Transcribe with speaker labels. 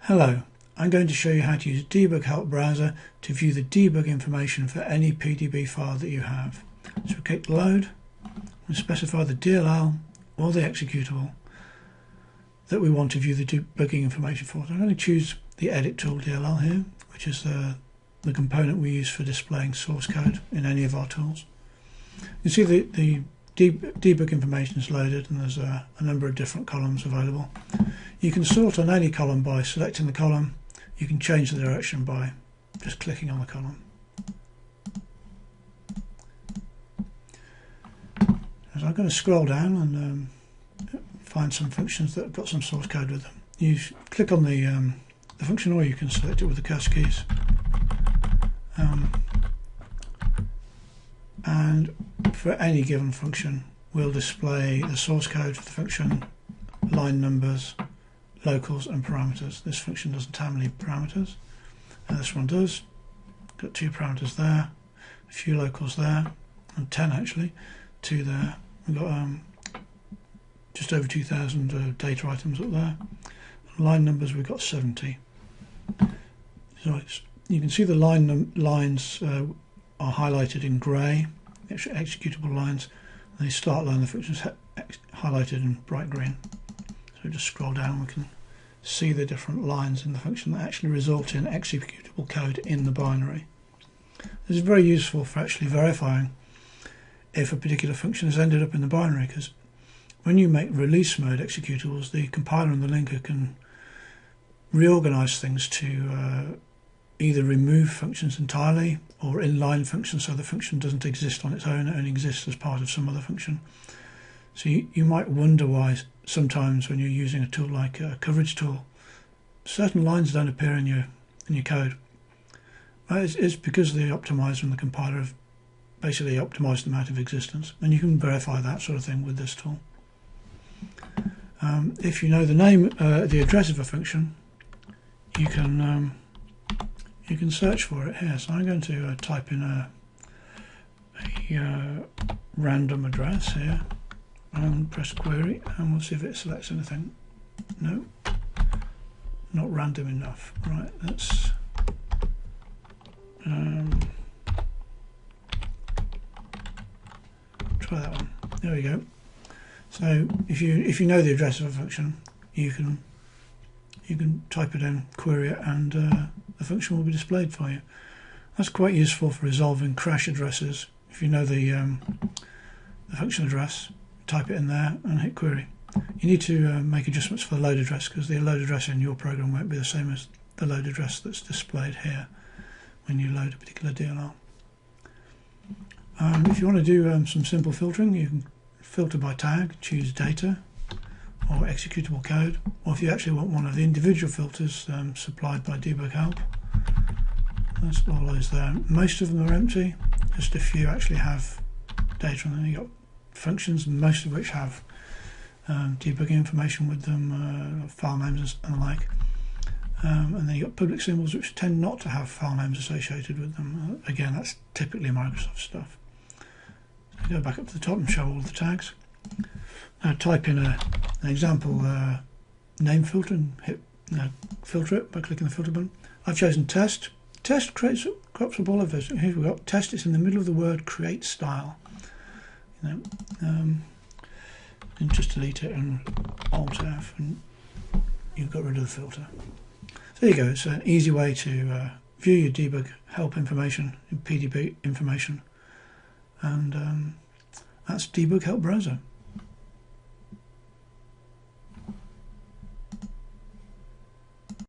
Speaker 1: Hello, I'm going to show you how to use DbgHelp Browser to view the debug information for any PDB file that you have. So we click Load and specify the DLL or the executable that we want to view the debugging information for. So I'm going to choose the Edit tool DLL here, which is the component we use for displaying source code in any of our tools. You can see the debug information is loaded and there's a number of different columns available. You can sort on any column by selecting the column. You can change the direction by just clicking on the column. So I'm going to scroll down and find some functions that have got some source code with them. You click on the function, or you can select it with the cursor keys. And for any given function, we'll display the source code for the function, line numbers, locals and parameters. This function doesn't have any parameters, and this one does. Got 2 parameters there, a few locals there, and 10 actually, 2 there. We've got just over 2,000 data items up there. Line numbers, we've got 70. So you can see the lines are highlighted in grey, executable lines, and the start line of the function is highlighted in bright green. So just scroll down, we can see the different lines in the function that actually result in executable code in the binary. This is very useful for actually verifying if a particular function has ended up in the binary, because when you make release mode executables, the compiler and the linker can reorganize things to either remove functions entirely or inline functions, so the function doesn't exist on its own, it only exists as part of some other function. So you might wonder why sometimes when you're using a tool like a coverage tool, certain lines don't appear in your code. It's because the optimiser and the compiler have basically optimized them out of existence, and you can verify that sort of thing with this tool. If you know the name, the address of a function, you can search for it here. So I'm going to type in a random address here and press query, and we'll see if it selects anything. No, not random enough. Right, let's try that one. There we go. So if you know the address of a function, you can type it in, query it, and the function will be displayed for you. That's quite useful for resolving crash addresses. If you know the function address, type it in there and hit query. You need to make adjustments for the load address, because the load address in your program won't be the same as the load address that's displayed here when you load a particular DLL. If you want to do some simple filtering, you can filter by tag, choose data or executable code, or if you actually want one of the individual filters supplied by DbgHelp, that's all those there. Most of them are empty, just a few actually have data, and then you've got functions, most of which have debugging information with them, file names and the like. And then you've got public symbols which tend not to have file names associated with them. Again, that's typically Microsoft stuff. So go back up to the top and show all the tags. Type in an example name filter and hit filter it by clicking the filter button. I've chosen test. Test crops up all of this. Here we've got test. It's in the middle of the word create style. And just delete it and Alt F, and you've got rid of the filter. So there you go. It's an easy way to view your debug help information, PDB information, and that's DbgHelp Browser.